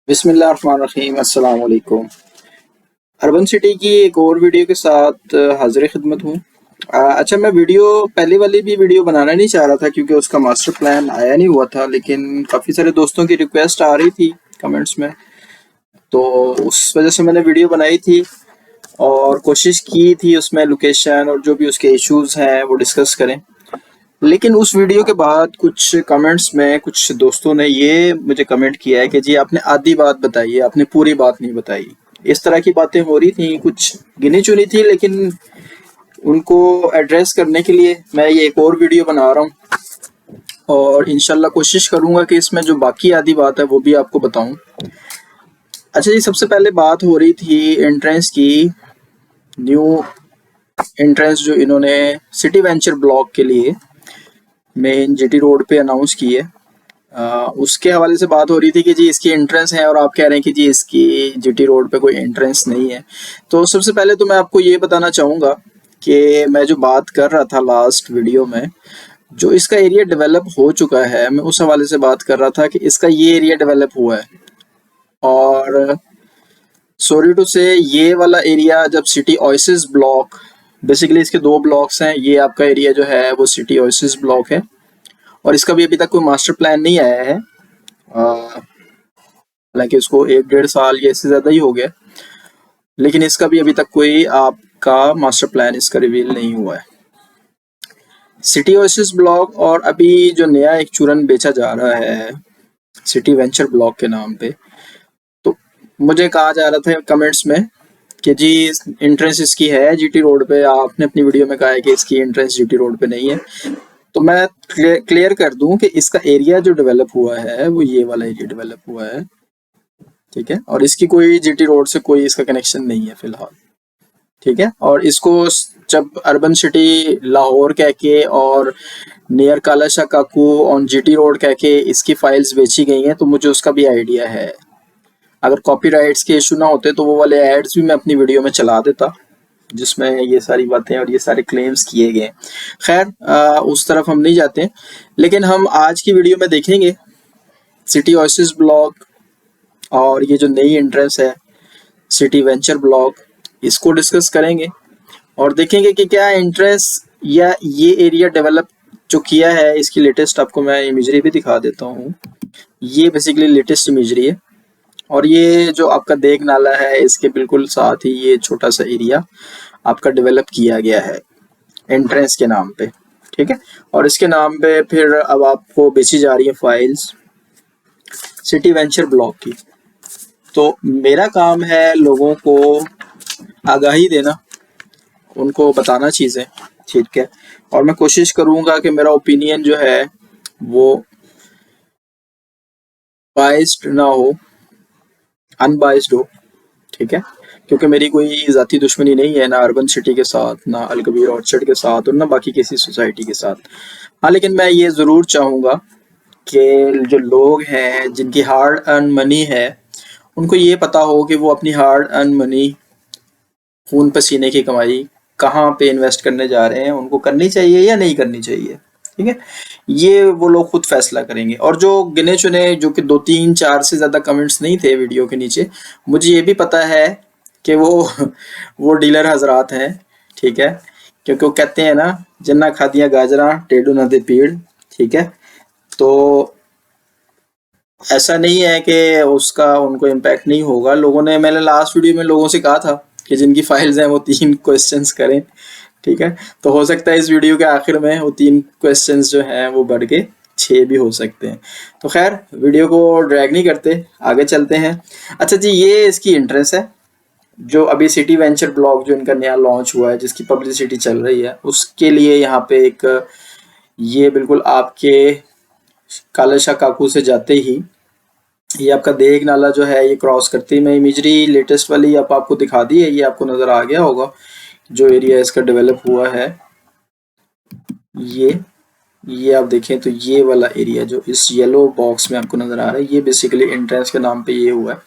बिस्मिल्लाहिर्रहमानिर्रहीम अस्सलाम वालेकुम। अर्बन सिटी की एक और वीडियो के साथ हाजिर खिदमत हूँ। अच्छा, मैं पहले वाली भी वीडियो बनाना नहीं चाह रहा था क्योंकि उसका मास्टर प्लान आया नहीं हुआ था, लेकिन काफ़ी सारे दोस्तों की रिक्वेस्ट आ रही थी कमेंट्स में, तो उस वजह से मैंने वीडियो बनाई थी और कोशिश की थी उसमें लोकेशन और जो भी उसके इश्यूज हैं वो डिस्कस करें। लेकिन उस वीडियो के बाद कुछ कमेंट्स में कुछ दोस्तों ने ये मुझे कमेंट किया है कि जी आपने आधी बात बताई है, आपने पूरी बात नहीं बताई। इस तरह की बातें हो रही थी, कुछ गिनी चुनी थी, लेकिन उनको एड्रेस करने के लिए मैं ये एक और वीडियो बना रहा हूँ और इंशाल्लाह कोशिश करूंगा कि इसमें जो बाकी आधी बात है वो भी आपको बताऊं। अच्छा जी, सबसे पहले बात हो रही थी एंट्रेंस की। न्यू एंट्रेंस जो इन्होंने सिटी वेंचर ब्लॉक के लिए मेन जीटी रोड पे अनाउंस की है, उसके हवाले से बात हो रही थी कि जी इसकी एंट्रेंस है और आप कह रहे हैं कि जी इसकी जीटी रोड पे कोई एंट्रेंस नहीं है। तो सबसे पहले तो मैं आपको ये बताना चाहूँगा कि मैं जो बात कर रहा था लास्ट वीडियो में, जो इसका एरिया डेवलप हो चुका है, मैं उस हवाले से बात कर रहा था कि इसका ये एरिया डेवलप हुआ है। और सॉरी टू से, ये वाला एरिया जब सिटी ओएसिस ब्लॉक, बेसिकली इसके दो ब्लॉक्स हैं, ये आपका एरिया जो है वो सिटी ओएसिस ब्लॉक है और इसका भी अभी तक कोई मास्टर प्लान नहीं आया है। हालांकि इसको 1-1.5 साल या इससे ज़्यादा ही हो गया, लेकिन इसका भी अभी तक कोई आपका मास्टर प्लान इसका रिवील नहीं हुआ है। सिटी ओएसिस ब्लॉक और अभी जो नया एक चूरन बेचा जा रहा है सिटी वेंचर ब्लॉक के नाम पे, तो मुझे कहा जा रहा था कमेंट्स में कि जी एंट्रेंस इसकी है जीटी रोड पे, आपने अपनी वीडियो में कहा है कि इसकी एंट्रेंस जीटी रोड पे नहीं है। तो मैं क्लियर कर दूं कि इसका एरिया जो डेवलप हुआ है वो ये वाला एरिया डेवलप हुआ है, ठीक है, और इसकी कोई जीटी रोड से कोई इसका कनेक्शन नहीं है फिलहाल, ठीक है। और इसको जब अर्बन सिटी लाहौर कह के और near Kala Shah Kaku on GT road कह के इसकी फाइल्स बेची गई हैं, तो मुझे उसका भी आइडिया है। अगर कॉपीराइट्स के इशू ना होते तो वो वाले एड्स भी मैं अपनी वीडियो में चला देता जिसमें ये सारी बातें और ये सारे क्लेम्स किए गए। खैर, उस तरफ हम नहीं जाते, लेकिन हम आज की वीडियो में देखेंगे सिटी ओएसिस ब्लॉक और ये जो नई एंट्रेंस है सिटी वेंचर ब्लॉक, इसको डिस्कस करेंगे और देखेंगे कि क्या एंट्रेंस या ये एरिया डेवलप जो किया है इसकी लेटेस्ट आपको मैं इमेजरी भी दिखा देता हूँ। ये बेसिकली लेटेस्ट इमेजरी है और ये जो आपका देग नाला है इसके बिल्कुल साथ ही ये छोटा सा एरिया आपका डेवलप किया गया है एंट्रेंस के नाम पे, ठीक है। और इसके नाम पे फिर अब आपको बेची जा रही है फाइल्स सिटी वेंचर ब्लॉक की। तो मेरा काम है लोगों को आगाही देना, उनको बताना चीज़ें, ठीक है, और मैं कोशिश करूंगा कि मेरा ओपिनियन जो है वो बाइस्ड ना हो, अनबाइस्ड हो, ठीक है, क्योंकि मेरी कोई ज़ाती दुश्मनी नहीं है ना अर्बन सिटी के साथ, ना अलकबीर ऑर्चर्ड के साथ और ना बाकी किसी सोसाइटी के साथ। हाँ, लेकिन मैं ये ज़रूर चाहूँगा कि जो लोग हैं जिनकी हार्ड अर्न मनी है उनको ये पता हो कि वो अपनी हार्ड अर्न मनी, खून पसीने की कमाई कहाँ पे इन्वेस्ट करने जा रहे हैं, उनको करनी चाहिए या नहीं करनी चाहिए, ठीक है। ये वो लोग खुद फैसला करेंगे। और जो गिने चुने, जो कि 2-3-4 से ज़्यादा कमेंट्स नहीं थे वीडियो के नीचे, मुझे ये भी पता है कि वो डीलर हजरात हैं, ठीक है, क्योंकि वो कहते हैं ना, जन्ना खा दिया गाजरा टेढ़ू न दे पीड़, ठीक है। तो ऐसा नहीं है कि उसका उनको इम्पैक्ट नहीं होगा। लोगों ने, मैंने लास्ट वीडियो में लोगों से कहा था कि जिनकी फाइल्स हैं वो 3 क्वेश्चंस करें, ठीक है। तो हो सकता है इस वीडियो के आखिर में वो 3 क्वेश्चंस जो हैं वो बढ़ के 6 भी हो सकते हैं। तो खैर, वीडियो को ड्रैग नहीं करते, आगे चलते हैं। अच्छा जी, ये इसकी एंट्रेंस है जो अभी सिटी वेंचर ब्लॉक जो इनका नया लॉन्च हुआ है, जिसकी पब्लिसिटी चल रही है, उसके लिए यहाँ पे एक, ये बिल्कुल आपके कालाशाह काकू से जाते ही ये आपका देग नाला जो है ये क्रॉस करते ही, मैं इमेजरी लेटेस्ट वाली अब आपको दिखा दी है, ये आपको नज़र आ गया होगा जो एरिया इसका डेवलप हुआ है। ये आप देखें तो ये वाला एरिया जो इस येलो बॉक्स में आपको नज़र आ रहा है, ये बेसिकली एंट्रेंस के नाम पे ये हुआ है।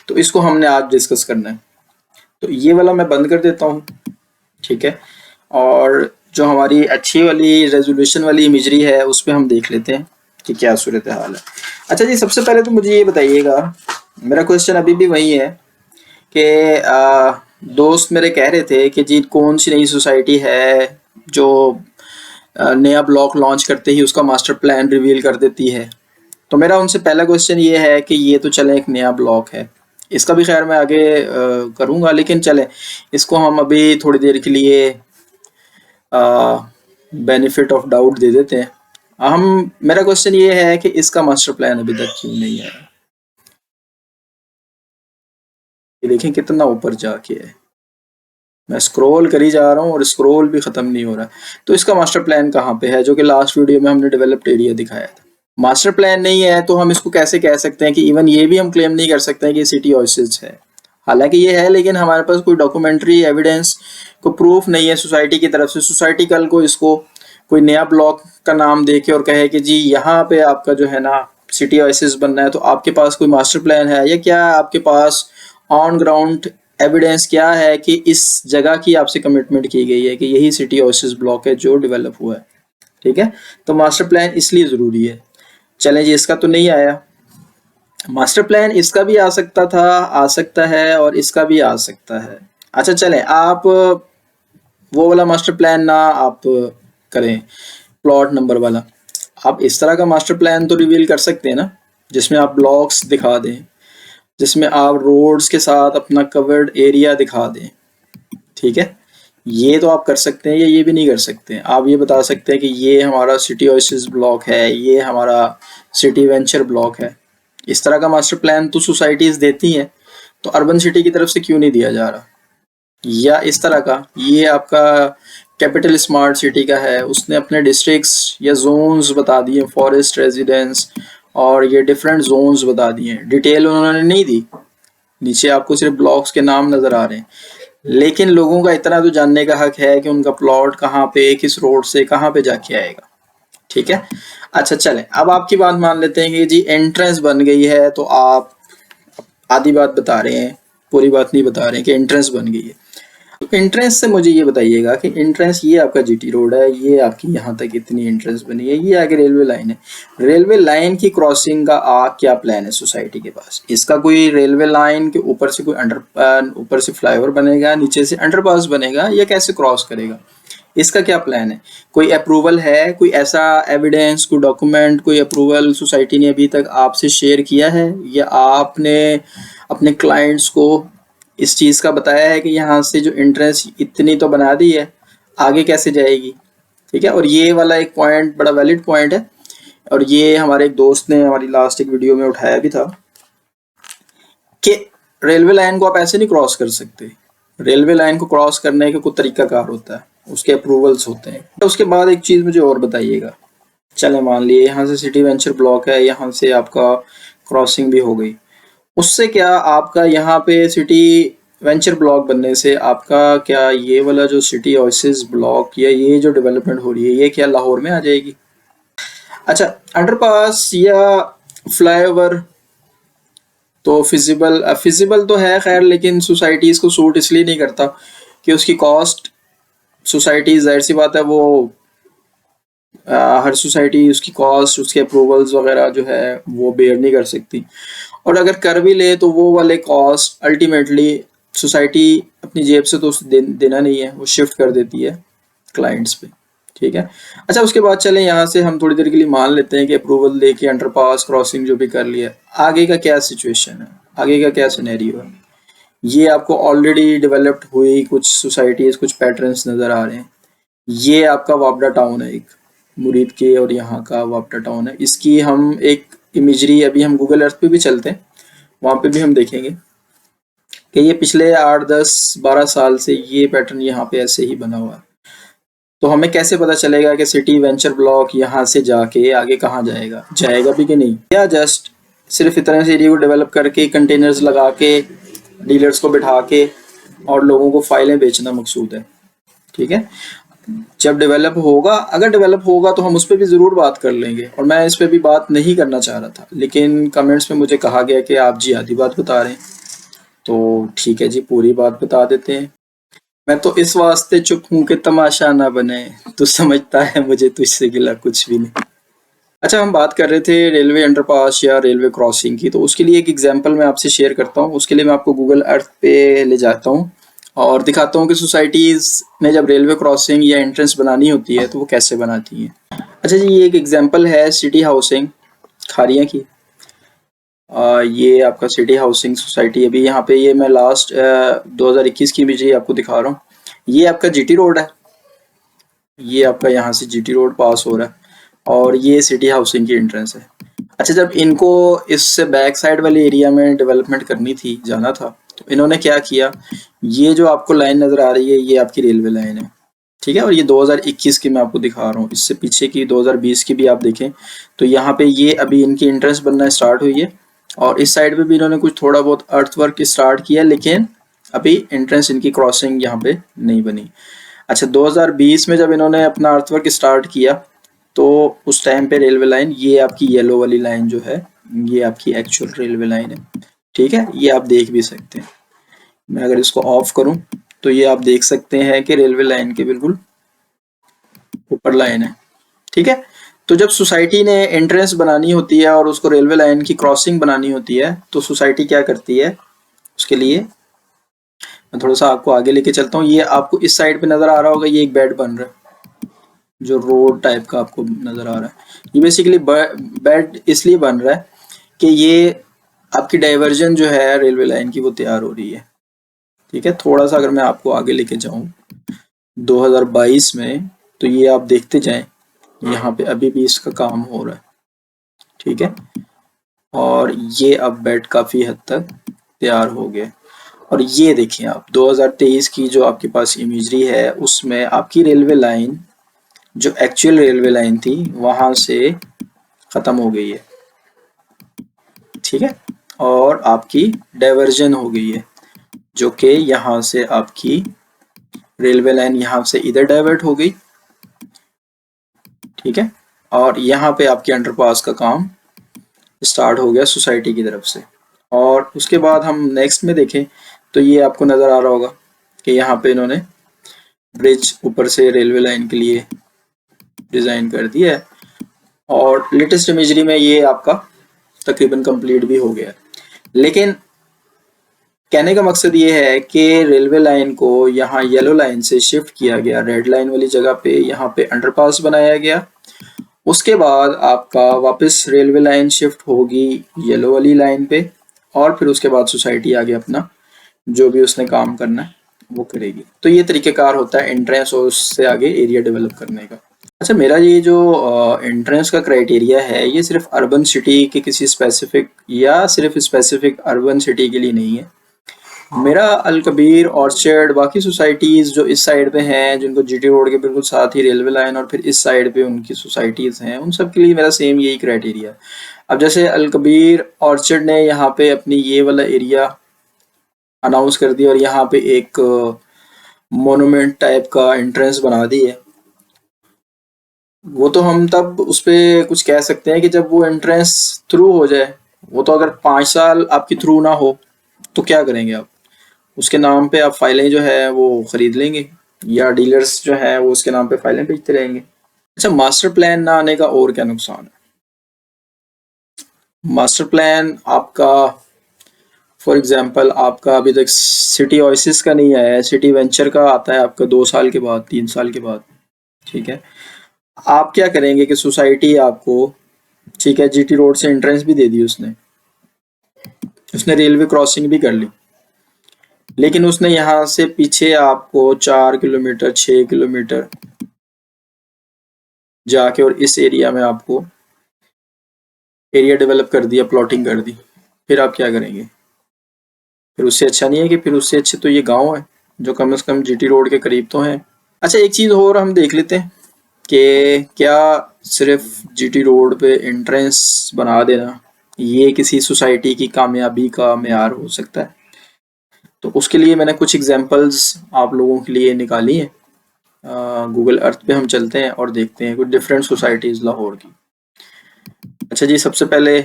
तो इसको हमने आज डिस्कस करना है। तो ये वाला मैं बंद कर देता हूँ, ठीक है, और जो हमारी अच्छी वाली रेजोल्यूशन वाली इमेजरी है उस पर हम देख लेते हैं कि क्या सूरत हाल है। अच्छा जी, सबसे पहले तो मुझे ये बताइएगा मेरा क्वेश्चन अभी भी वही है कि दोस्त मेरे कह रहे थे कि जी कौन सी नई सोसाइटी है जो नया ब्लॉक लॉन्च करते ही उसका मास्टर प्लान रिवील कर देती है। तो मेरा उनसे पहला क्वेश्चन ये है कि ये तो चले एक नया ब्लॉक है, इसका भी खैर मैं आगे करूँगा, लेकिन चले इसको हम अभी थोड़ी देर के लिए बेनिफिट ऑफ डाउट दे देते हैं। हम मेरा क्वेश्चन ये है कि इसका मास्टर प्लान अभी तक क्यों नहीं आया। ये देखें कितना ऊपर जाके है, मैं स्क्रॉल करी जा रहा हूँ और स्क्रॉल भी खत्म नहीं हो रहा। तो इसका मास्टर प्लान कहाँ पे है, जो कि लास्ट वीडियो में हमने डेवलप्ड एरिया दिखाया था। मास्टर प्लान नहीं है तो हम इसको कैसे कह सकते हैं कि इवन ये भी हम क्लेम नहीं कर सकते हैं कि सिटी ओएसिस है। हालांकि ये है, लेकिन हमारे पास कोई डॉक्यूमेंट्री एविडेंस को प्रूफ नहीं है सोसाइटी की तरफ से। सोसाइटी कल को इसको कोई नया ब्लॉक का नाम दे के और कहे कि जी यहाँ पे आपका जो है ना सिटी ओएसिस बनना है, तो आपके पास कोई मास्टर प्लान है या क्या आपके पास ऑन ग्राउंड एविडेंस क्या है कि इस जगह की आपसे कमिटमेंट की गई है कि यही सिटी ओएसिस ब्लॉक है जो डेवलप हुआ है। ठीक है, तो मास्टर प्लान इसलिए ज़रूरी है। चलें जी, इसका तो नहीं आया मास्टर प्लान, इसका भी आ सकता था, आ सकता है, और इसका भी आ सकता है। अच्छा चलें, आप वो वाला मास्टर प्लान ना आप करें, प्लॉट नंबर वाला। आप इस तरह का मास्टर प्लान तो रिवील कर सकते हैं ना, जिसमें आप ब्लॉक्स दिखा दें, जिसमें आप रोड्स के साथ अपना कवर्ड एरिया दिखा दें। ठीक है, ये तो आप कर सकते हैं, या ये भी नहीं कर सकते हैं। आप ये बता सकते हैं कि ये हमारा सिटी ओएसिस ब्लॉक है, ये हमारा सिटी वेंचर ब्लॉक है। इस तरह का मास्टर प्लान तो सोसाइटीज देती हैं, तो अर्बन सिटी की तरफ से क्यों नहीं दिया जा रहा। या इस तरह का, ये आपका कैपिटल स्मार्ट सिटी का है, उसने अपने डिस्ट्रिक्ट्स या जोन्स बता दिए, फॉरेस्ट रेजिडेंस और ये डिफरेंट जोन्स बता दिए। डिटेल उन्होंने नहीं दी, नीचे आपको सिर्फ ब्लॉक्स के नाम नजर आ रहे हैं। लेकिन लोगों का इतना तो जानने का हक है कि उनका प्लॉट कहाँ पे, किस रोड से कहाँ पे जाके आएगा। ठीक है, अच्छा चलें, अब आपकी बात मान लेते हैं कि जी एंट्रेंस बन गई है, तो आप आधी बात बता रहे हैं, पूरी बात नहीं बता रहे हैं कि एंट्रेंस बन गई है। तो एंट्रेंस से मुझे ये बताइएगा कि एंट्रेंस, ये आपका जीटी रोड है, ये आपकी यहाँ तक इतनी एंट्रेंस बनी है, ये आगे रेलवे लाइन है। रेलवे लाइन की क्रॉसिंग का क्या प्लान है सोसाइटी के पास। इसका कोई रेलवे लाइन के ऊपर से कोई ऊपर से फ्लाईओवर बनेगा, नीचे से अंडरपास बनेगा, या कैसे क्रॉस करेगा, इसका क्या प्लान है। कोई अप्रूवल है, कोई ऐसा एविडेंस, कोई डॉक्यूमेंट, कोई अप्रूवल सोसाइटी ने अभी तक आपसे शेयर किया है, या आपने अपने क्लाइंट्स को इस चीज़ का बताया है कि यहाँ से जो एंट्रेंस इतनी तो बना दी है, आगे कैसे जाएगी। ठीक है, और ये वाला एक पॉइंट बड़ा वैलिड पॉइंट है, और ये हमारे एक दोस्त ने हमारी लास्ट एक वीडियो में उठाया भी था कि रेलवे लाइन को आप ऐसे नहीं क्रॉस कर सकते। रेलवे लाइन को क्रॉस करने का कोई तरीकाकार होता है, उसके अप्रूवल्स होते हैं। तो उसके बाद एक चीज़ मुझे और बताइएगा, चले मान लिए यहाँ से सिटी वेंचर ब्लॉक है, यहाँ से आपका क्रॉसिंग भी हो गई, उससे क्या आपका यहाँ पे सिटी वेंचर ब्लॉक बनने से आपका क्या ये वाला जो सिटी ओएसिस ब्लॉक या ये जो डेवलपमेंट हो रही है, ये क्या लाहौर में आ जाएगी। अच्छा, अंडरपास या फ्लाईओवर तो फिजिबल तो है खैर, लेकिन सोसाइटीज़ को सूट इसलिए नहीं करता कि उसकी कॉस्ट, सोसाइटी जाहिर सी बात है वो हर सोसाइटी उसकी कॉस्ट, उसके अप्रूवल्स वगैरह जो है वो बेयर नहीं कर सकती, और अगर कर भी ले तो वो वाले कॉस्ट अल्टीमेटली सोसाइटी अपनी जेब से तो देना नहीं है, वो शिफ्ट कर देती है क्लाइंट्स पे। ठीक है, अच्छा उसके बाद चलें यहाँ से हम थोड़ी देर के लिए मान लेते हैं कि अप्रूवल दे के अंडरपास क्रॉसिंग जो भी कर लिया, आगे का क्या सिचुएशन है, आगे का क्या सिनेरियो है। ये आपको ऑलरेडी डेवलप्ड हुई कुछ सोसाइटीज, कुछ पैटर्न्स नज़र आ रहे हैं। ये आपका वापडा टाउन है, एक मुरीद के और यहाँ का वापडा टाउन है। इसकी हम एक इमेजरी, अभी हम गूगल अर्थ पे भी चलते हैं, वहाँ पे भी हम देखेंगे कि ये पिछले 8, 10, 12 साल से ये पैटर्न यहाँ पे ऐसे ही बना हुआ है। तो हमें कैसे पता चलेगा कि सिटी वेंचर ब्लॉक यहाँ से जाके आगे कहाँ जाएगा, जाएगा भी कि नहीं, या जस्ट सिर्फ इतना से एरिया को डेवलप करके कंटेनर्स लगा के डीलर्स को बिठा के और लोगों को फाइलें बेचना मकसूद है। ठीक है, जब डेवलप होगा, अगर डेवलप होगा तो हम उस पर भी ज़रूर बात कर लेंगे, और मैं इस पर भी बात नहीं करना चाह रहा था, लेकिन कमेंट्स में मुझे कहा गया कि आप जी आधी बात बता रहे हैं, तो ठीक है जी पूरी बात बता देते हैं। मैं तो इस वास्ते चुप हूँ कि तमाशा ना बने, तू समझता है मुझे तुझसे गिला कुछ भी नहीं। अच्छा, हम बात कर रहे थे रेलवे अंडरपास या रेलवे क्रॉसिंग की, तो उसके लिए एक एग्जांपल मैं आपसे शेयर करता हूँ। उसके लिए मैं आपको गूगल अर्थ पे ले जाता हूँ और दिखाता हूँ कि सोसाइटीज़ ने जब रेलवे क्रॉसिंग या एंट्रेंस बनानी होती है तो वो कैसे बनाती हैं। अच्छा जी, ये एक एग्जांपल है सिटी हाउसिंग खारियाँ की। ये आपका सिटी हाउसिंग सोसाइटी, अभी यहाँ पे ये मैं लास्ट 2021 की इमेज आपको दिखा रहा हूँ। ये आपका जीटी रोड है, ये आपका यहाँ से जीटी रोड पास हो रहा है और ये सिटी हाउसिंग की एंट्रेंस है। अच्छा, जब इनको इससे बैक साइड वाले एरिया में डेवलपमेंट करनी थी, जाना था, तो इन्होंने क्या किया, ये जो आपको लाइन नजर आ रही है ये आपकी रेलवे लाइन है, ठीक है। और ये 2021 की मैं आपको दिखा रहा हूँ, इससे पीछे की 2020 की भी आप देखें तो यहाँ पे ये अभी इनकी एंट्रेंस बनना स्टार्ट हुई है और इस साइड पे भी इन्होंने कुछ थोड़ा बहुत अर्थ वर्क स्टार्ट किया, लेकिन अभी एंट्रेंस इनकी क्रॉसिंग यहाँ पे नहीं बनी। अच्छा, 2020 में जब इन्होंने अपना अर्थवर्क स्टार्ट किया तो उस टाइम पे रेलवे लाइन, ये आपकी येलो वाली लाइन जो है, ये आपकी एक्चुअल रेलवे लाइन है, ठीक है। ये आप देख भी सकते हैं, मैं अगर इसको ऑफ करूं तो ये आप देख सकते हैं कि रेलवे लाइन के बिल्कुल ऊपर लाइन है, ठीक है। तो जब सोसाइटी ने एंट्रेंस बनानी होती है और उसको रेलवे लाइन की क्रॉसिंग बनानी होती है तो सोसाइटी क्या करती है, उसके लिए मैं थोड़ा सा आपको आगे लेके चलता हूँ। ये आपको इस साइड पे नजर आ रहा होगा, ये एक बेड बन रहा है, जो रोड टाइप का आपको नजर आ रहा है। ये बेसिकली बेड इसलिए बन रहा है कि ये आपकी डाइवर्जन जो है रेलवे लाइन की वो तैयार हो रही है, ठीक है। थोड़ा सा अगर मैं आपको आगे लेके जाऊं 2022 में, तो ये आप देखते जाएं, यहाँ पे अभी भी इसका काम हो रहा है, ठीक है। और ये अब बेड काफी हद तक तैयार हो गया। और ये देखिए आप 2023 की जो आपके पास इमेजरी है उसमें आपकी रेलवे लाइन, जो एक्चुअल रेलवे लाइन थी, वहां से खत्म हो गई है, ठीक है। और आपकी डाइवर्जन हो गई है, जो कि यहाँ से आपकी रेलवे लाइन यहाँ से इधर डाइवर्ट हो गई, ठीक है। और यहाँ पे आपके अंडरपास का काम स्टार्ट हो गया सोसाइटी की तरफ से। और उसके बाद हम नेक्स्ट में देखें तो ये आपको नज़र आ रहा होगा कि यहाँ पे इन्होंने ब्रिज ऊपर से रेलवे लाइन के लिए डिज़ाइन कर दिया है और लेटेस्ट इमेजरी में ये आपका तकरीबन कंप्लीट भी हो गया। लेकिन कहने का मकसद ये है कि रेलवे लाइन को यहाँ येलो लाइन से शिफ्ट किया गया, रेड लाइन वाली जगह पे यहाँ पे अंडरपास बनाया गया। उसके बाद आपका वापस रेलवे लाइन शिफ्ट होगी येलो वाली लाइन पे और फिर उसके बाद सोसाइटी आगे अपना जो भी उसने काम करना है वो करेगी। तो ये तरीक़ेकार होता है एंट्रेंस और उससे आगे एरिया डेवलप करने का। अच्छा, मेरा ये जो एंट्रेंस का क्राइटेरिया है ये सिर्फ अर्बन सिटी के किसी स्पेसिफिक या सिर्फ स्पेसिफिक अर्बन सिटी के लिए नहीं है। मेरा अल कबीर, ऑर्चर्ड, बाकी सोसाइटीज़ जो इस साइड पे हैं जिनको जीटी रोड के बिल्कुल साथ ही रेलवे लाइन और फिर इस साइड पे उनकी सोसाइटीज़ हैं, उन सब के लिए मेरा सेम यही क्राइटेरिया है। अब जैसे अल कबीर ऑर्चर्ड ने यहाँ पे अपनी ये वाला एरिया अनाउंस कर दिया और यहाँ पे एक मोनूमेंट टाइप का एंट्रेंस बना दी है, वो तो हम तब उस पर कुछ कह सकते हैं कि जब वो एंट्रेंस थ्रू हो जाए। वो तो अगर 5 साल आपकी थ्रू ना हो तो क्या करेंगे आप, उसके नाम पे आप फाइलें जो है वो खरीद लेंगे या डीलर्स जो है वो उसके नाम पे फाइलें बेचते रहेंगे। अच्छा, मास्टर प्लान ना आने का और क्या नुकसान है। मास्टर प्लान आपका फॉर एग्जांपल आपका अभी तक सिटी ओएसिस का नहीं आया है, सिटी वेंचर का आता है आपका 2 साल के बाद, 3 साल के बाद, ठीक है। आप क्या करेंगे कि सोसाइटी आपको, ठीक है, जीटी रोड से एंट्रेंस भी दे दी उसने, उसने रेलवे क्रॉसिंग भी कर ली, लेकिन उसने यहाँ से पीछे आपको 4 किलोमीटर 6 किलोमीटर जाके और इस एरिया में आपको एरिया डेवलप कर दिया, प्लॉटिंग कर दी। फिर आप क्या करेंगे, फिर उससे अच्छा नहीं है कि फिर उससे अच्छे तो ये गांव है जो कम से कम जीटी रोड के करीब तो है। अच्छा, एक चीज़ और हम देख लेते हैं कि क्या सिर्फ जीटी रोड पे एंट्रेंस बना देना ये किसी सोसाइटी की कामयाबी का मेयार हो सकता है। तो उसके लिए मैंने कुछ एग्जांपल्स आप लोगों के लिए निकाली हैं। गूगल अर्थ पे हम चलते हैं और देखते हैं कुछ डिफरेंट सोसाइटीज़ लाहौर की। अच्छा जी, सबसे पहले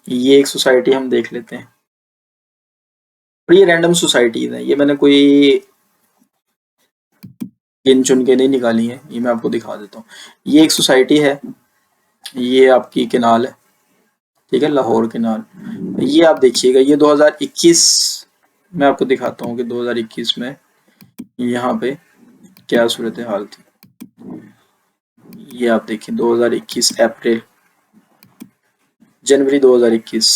ये एक सोसाइटी हम देख लेते हैं और ये रैंडम सोसाइटीज़ हैं, ये मैंने कोई गिन चुन के नहीं निकाली है, ये मैं आपको दिखा देता हूँ। ये एक सोसाइटी है ये आपकी केनाल है, ठीक है, लाहौर केनाल। ये आप देखिएगा, ये 2021 मैं आपको दिखाता हूँ कि 2021 में यहाँ पे क्या सूरत हाल थी। ये आप देखिए 2021 अप्रैल, जनवरी 2021,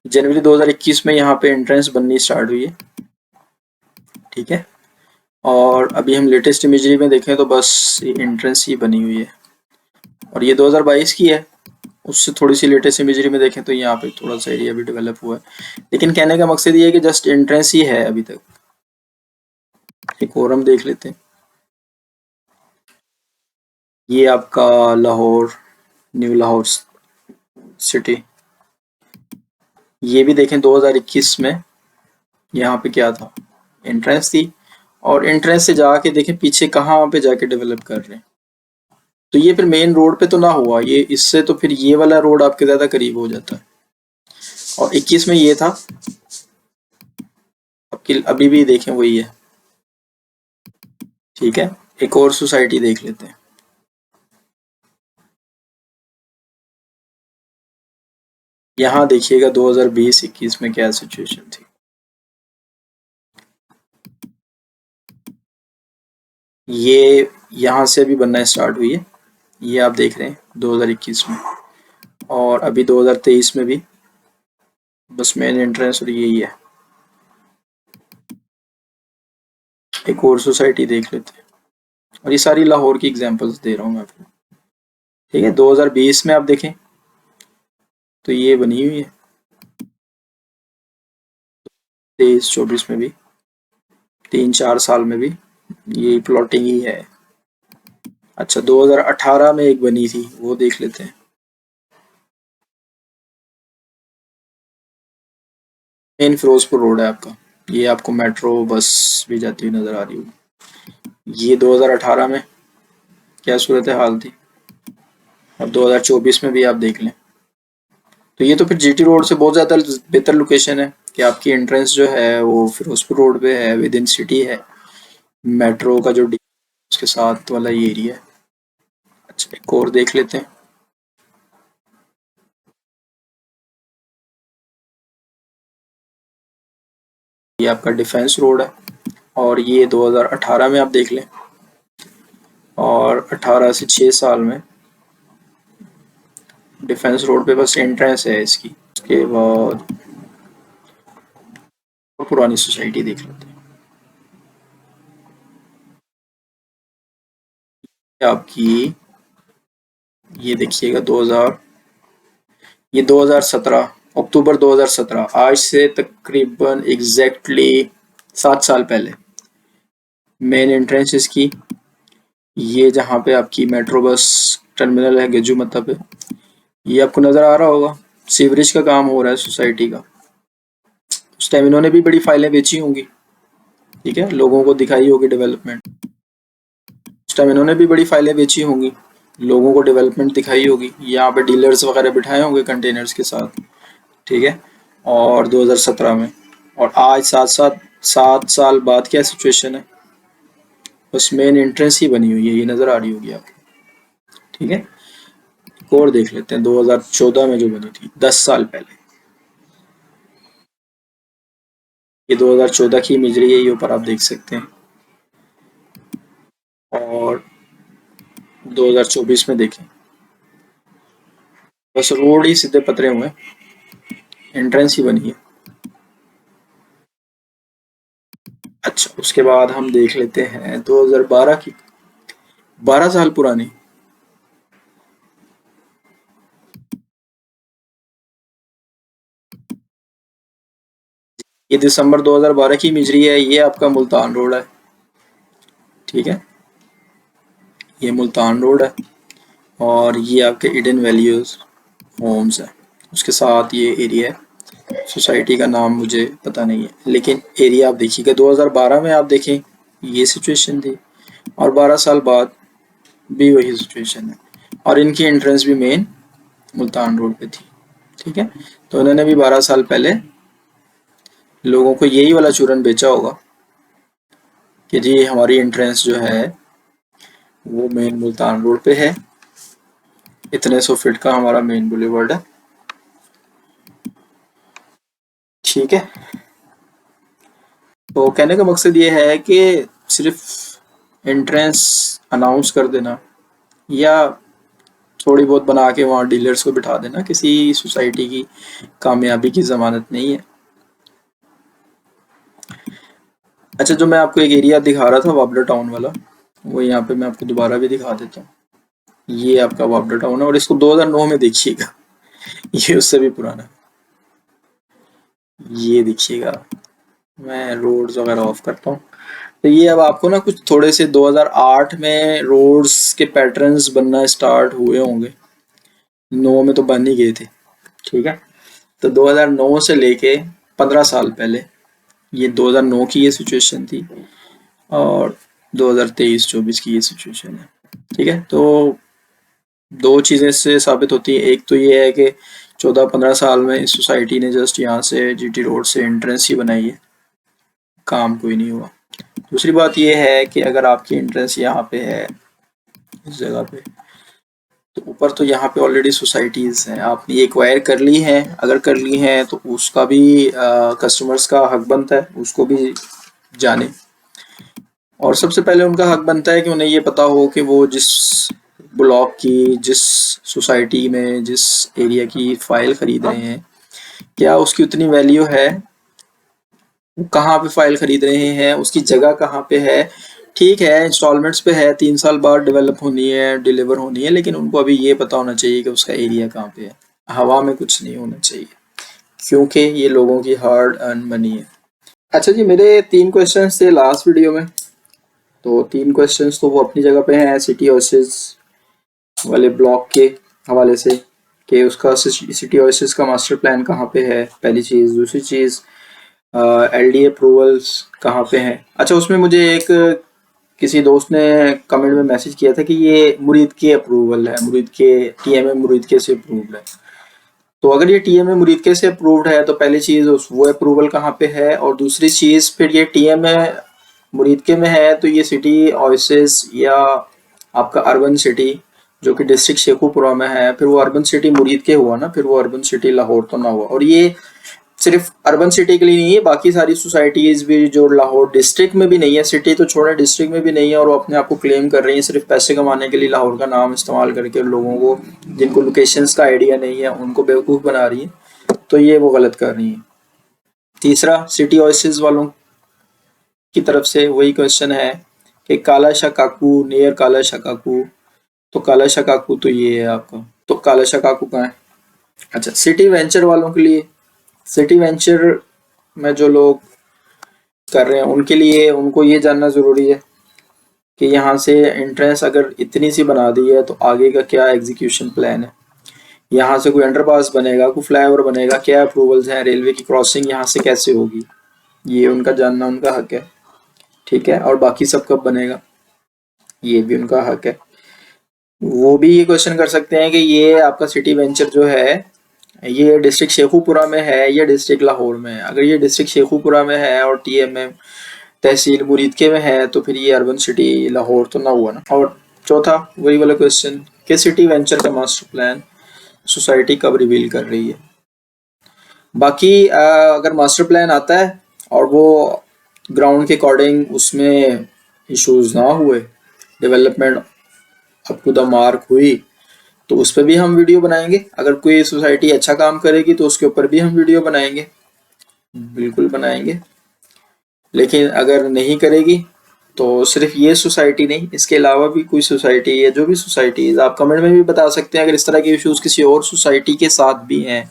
जनवरी 2021 में यहाँ पे एंट्रेंस बननी स्टार्ट हुई है, ठीक है। और अभी हम लेटेस्ट इमेजरी में देखें तो बस ये एंट्रेंस ही बनी हुई है, और ये 2022 की है। उससे थोड़ी सी लेटेस्ट इमेजरी में देखें तो यहाँ पे थोड़ा सा एरिया भी डेवलप हुआ है, लेकिन कहने का मकसद ये है कि जस्ट एंट्रेंस ही है अभी तक। एक और हम देख लेते हैं, ये आपका लाहौर, न्यू लाहौर सिटी। ये भी देखें 2021 में यहाँ पे क्या था, एंट्रेंस थी, और एंट्रेंस से जाके देखें पीछे कहाँ पे जाके डेवलप कर रहे हैं। तो ये फिर मेन रोड पे तो ना हुआ ये, इससे तो फिर ये वाला रोड आपके ज्यादा करीब हो जाता है। और 21 में ये था, आपकी अभी भी देखें वही है, ठीक है। एक और सोसाइटी देख लेते हैं, यहाँ देखिएगा 2020-21 में क्या सिचुएशन थी। ये यहाँ से अभी बनना स्टार्ट हुई है, ये आप देख रहे हैं 2021 में, और अभी 2023 में भी बस मेन एंट्रेंस और यही है। एक और सोसाइटी देख लेते हैं, और ये सारी लाहौर की एग्जांपल्स दे रहा हूँ मैं आपको, ठीक है। 2020 में आप देखें तो ये बनी हुई है, 23-24 में भी, 3-4 साल में भी ये प्लॉटिंग ही है। अच्छा, 2018 में एक बनी थी, वो देख लेते हैं। मेन फिरोजपुर रोड है आपका, ये आपको मेट्रो बस भी जाती हुई नजर आ रही होगी। ये 2018 में क्या सूरत हाल थी, और 2024 में भी आप देख लें। तो ये तो फिर जीटी रोड से बहुत ज़्यादा बेहतर लोकेशन है कि आपकी एंट्रेंस जो है वो फिरोजपुर रोड पे है, विद इन सिटी है, मेट्रो का जो उसके साथ वाला ये एरिया है। अच्छा, एक और देख लेते हैं, ये आपका डिफेंस रोड है, और ये 2018 में आप देख लें, और 18 से 6 साल में डिफेंस रोड पे बस एंट्रेंस है इसकी। उसके बाद और पुरानी सोसाइटी देख लेते हैं, आपकी ये देखिएगा 2000, ये 2017, अक्टूबर 2017, आज से तकरीबन एग्जैक्टली 7 साल पहले मेन एंट्रेंस इसकी, ये जहाँ पे आपकी मेट्रो बस टर्मिनल है गज्जू मत्ता पे, ये आपको नज़र आ रहा होगा। सीवरेज का काम हो रहा है सोसाइटी का, उस टाइम इन्होंने भी बड़ी फाइलें बेची होंगी, ठीक है, लोगों को दिखाई होगी डेवलपमेंट। उस टाइम इन्होंने भी बड़ी फाइलें बेची होंगी, लोगों को डेवलपमेंट दिखाई होगी, यहाँ पे डीलर्स वगैरह बिठाए होंगे कंटेनर्स के साथ, ठीक है। और 2017 में, और आज 7 साल बाद क्या सिचुएशन है, बस मेन एंट्रेंस ही बनी हुई है, ये नज़र आ रही होगी आपको, ठीक है। एक और देख लेते हैं 2014 में जो बनी थी, 10 साल पहले, ये 2014 की इमेजरी है, ये ऊपर आप देख सकते हैं। और 2024 में देखें, बस रोड ही सीधे पतरे हुए, एंट्रेंस ही बनी है। अच्छा, उसके बाद हम देख लेते हैं 2012 की, 12 साल पुरानी, ये दिसंबर 2012 की इमेजरी है, ये आपका मुल्तान रोड है, ठीक है, ये मुल्तान रोड है, और ये आपके ईडन वैल्यूज होम्स है, उसके साथ ये एरिया है। सोसाइटी का नाम मुझे पता नहीं है, लेकिन एरिया आप देखिएगा 2012 में आप देखें ये सिचुएशन थी, और 12 साल बाद भी वही सिचुएशन है, और इनकी एंट्रेंस भी मेन मुल्तान रोड पे थी, ठीक है। तो इन्होंने भी 12 साल पहले लोगों को यही वाला चूरन बेचा होगा कि जी हमारी एंट्रेंस जो है वो मेन मुल्तान रोड पे है, इतने 100 फीट का हमारा मेन बुलेवर्ड है। ठीक है, तो कहने का मकसद ये है कि सिर्फ एंट्रेंस अनाउंस कर देना या थोड़ी बहुत बना के वहाँ डीलर्स को बिठा देना किसी सोसाइटी की कामयाबी की ज़मानत नहीं है। अच्छा, जो मैं आपको एक एरिया दिखा रहा था वाबलर टाउन वाला, वो यहाँ पे मैं आपको दोबारा भी दिखा देता हूँ। ये आपका वाबलर टाउन है और इसको 2009 में देखिएगा। ये उससे भी पुराना है। ये देखिएगा, मैं रोड्स वगैरह ऑफ करता हूँ। तो ये अब आपको ना कुछ थोड़े से 2008 में रोड्स के पैटर्न्स बनना स्टार्ट हुए होंगे, 9 में तो बन ही गए थे। ठीक है, तो 2009 से लेके 15 साल पहले ये 2009 की ये सिचुएशन थी और 2023-24 की ये सिचुएशन है। ठीक है, तो दो चीज़ें इससे साबित होती हैं। एक तो ये है कि 14-15 साल में इस सोसाइटी ने जस्ट यहाँ से जीटी रोड से एंट्रेंस ही बनाई है, काम कोई नहीं हुआ। दूसरी बात ये है कि अगर आपकी एंट्रेंस यहाँ पे है इस जगह पे, तो ऊपर तो यहाँ पे ऑलरेडी सोसाइटीज़ हैं, आपने एक्वायर कर ली हैं। अगर कर ली हैं तो उसका भी कस्टमर्स का हक बनता है, उसको भी जाने। और सबसे पहले उनका हक बनता है कि उन्हें ये पता हो कि वो जिस ब्लॉक की, जिस सोसाइटी में, जिस एरिया की फाइल खरीद रहे हैं, क्या उसकी उतनी वैल्यू है, वो कहाँ पे फाइल खरीद रहे हैं, उसकी जगह कहाँ पे है। ठीक है, इंस्टॉलमेंट्स पे है, 3 साल बाद डेवलप होनी है, डिलीवर होनी है, लेकिन उनको अभी ये पता होना चाहिए कि उसका एरिया कहाँ पे है। हवा में कुछ नहीं होना चाहिए, क्योंकि ये लोगों की हार्ड अर्न मनी है। अच्छा जी, मेरे 3 क्वेश्चन थे लास्ट वीडियो में, तो 3 क्वेश्चंस तो वो अपनी जगह पे हैं सिटी ओएसिस वाले ब्लॉक के हवाले से, कि उसका सिटी ओएसिस का मास्टर प्लान कहाँ पे है, पहली चीज़। दूसरी चीज़, एलडी अप्रूवल्स कहाँ पे हैं। अच्छा, उसमें मुझे एक किसी दोस्त ने कमेंट में मैसेज किया था कि ये मुरीद के अप्रूवल है, मुरीद के टीएमए मुरीद के से अप्रूव्ड है। तो अगर ये टीएमए मुरीद के से अप्रूव्ड है तो पहली चीज़ वो अप्रूवल कहाँ पे है, और दूसरी चीज़ फिर ये टीएमए मुरीद के में है तो ये सिटी ओएसिस या आपका अर्बन सिटी जो कि डिस्ट्रिक्ट शेखुपुरा में है, फिर वो अर्बन सिटी मुरीद के हुआ ना, फिर वो अर्बन सिटी लाहौर तो ना हुआ। और ये सिर्फ अर्बन सिटी के लिए नहीं है, बाकी सारी सोसाइटीज भी जो लाहौर डिस्ट्रिक्ट में भी नहीं है, सिटी तो छोड़े डिस्ट्रिक्ट में भी नहीं है, और वो अपने आप को क्लेम कर रही है सिर्फ पैसे कमाने के लिए, लाहौर का नाम इस्तेमाल करके लोगों को जिनको लोकेशंस का आइडिया नहीं है उनको बेवकूफ़ बना रही है। तो ये वो गलत कर रही है। तीसरा, सिटी ओएसिस वालों की तरफ से वही क्वेश्चन है कि काला शाह काकू, नियर काला शाह काकू, तो काला शाह काकू तो ये है आपका, तो काला शाह काकू कहाँ है। अच्छा, सिटी वेंचर वालों के लिए, सिटी वेंचर में जो लोग कर रहे हैं उनके लिए, उनको ये जानना ज़रूरी है कि यहाँ से एंट्रेंस अगर इतनी सी बना दी है तो आगे का क्या एग्जीक्यूशन प्लान है। यहाँ से कोई अंडरपास बनेगा, कोई फ्लाईओवर बनेगा, क्या अप्रूवल्स हैं, रेलवे की क्रॉसिंग यहाँ से कैसे होगी, ये उनका जानना उनका हक है। ठीक है, और बाकी सब कब बनेगा ये भी उनका हक है। वो भी ये क्वेश्चन कर सकते हैं कि ये आपका सिटी वेंचर जो है ये डिस्ट्रिक्ट शेखुपुरा में है या डिस्ट्रिक्ट लाहौर में है। अगर ये डिस्ट्रिक्ट शेखुपुरा में है और टीएमए तहसील मुरीदके में है तो फिर ये अर्बन सिटी लाहौर तो ना हुआ ना। और चौथा, वही वाला क्वेश्चन कि सिटी वेंचर का मास्टर प्लान सोसाइटी कब रिवील कर रही है। बाकी अगर मास्टर प्लान आता है और वो ग्राउंड के अकॉर्डिंग उसमें इश्यूज ना हुए, development up to the mark हुई, तो उस पर भी हम वीडियो बनाएंगे। अगर कोई सोसाइटी अच्छा काम करेगी तो उसके ऊपर भी हम वीडियो बनाएंगे, बिल्कुल बनाएंगे। लेकिन अगर नहीं करेगी तो सिर्फ ये सोसाइटी नहीं, इसके अलावा भी कोई सोसाइटी है, जो भी सोसाइटीज, आप कमेंट में भी बता सकते हैं अगर इस तरह के इश्यूज किसी और सोसाइटी के साथ भी हैं।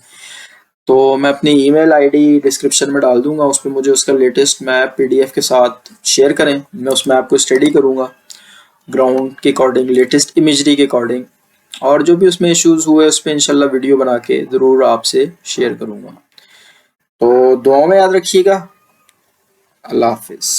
तो मैं अपनी ईमेल आईडी डिस्क्रिप्शन में डाल दूंगा, उस पर मुझे उसका लेटेस्ट मैप पीडीएफ के साथ शेयर करें, मैं उस मैप को स्टडी करूंगा ग्राउंड के अकॉर्डिंग, लेटेस्ट इमेजरी के अकॉर्डिंग, और जो भी उसमें इश्यूज हुए उस पर इंशाल्लाह वीडियो बना के ज़रूर आपसे शेयर करूंगा। तो दुआओं में याद रखिएगा। अल्लाह हाफिज़।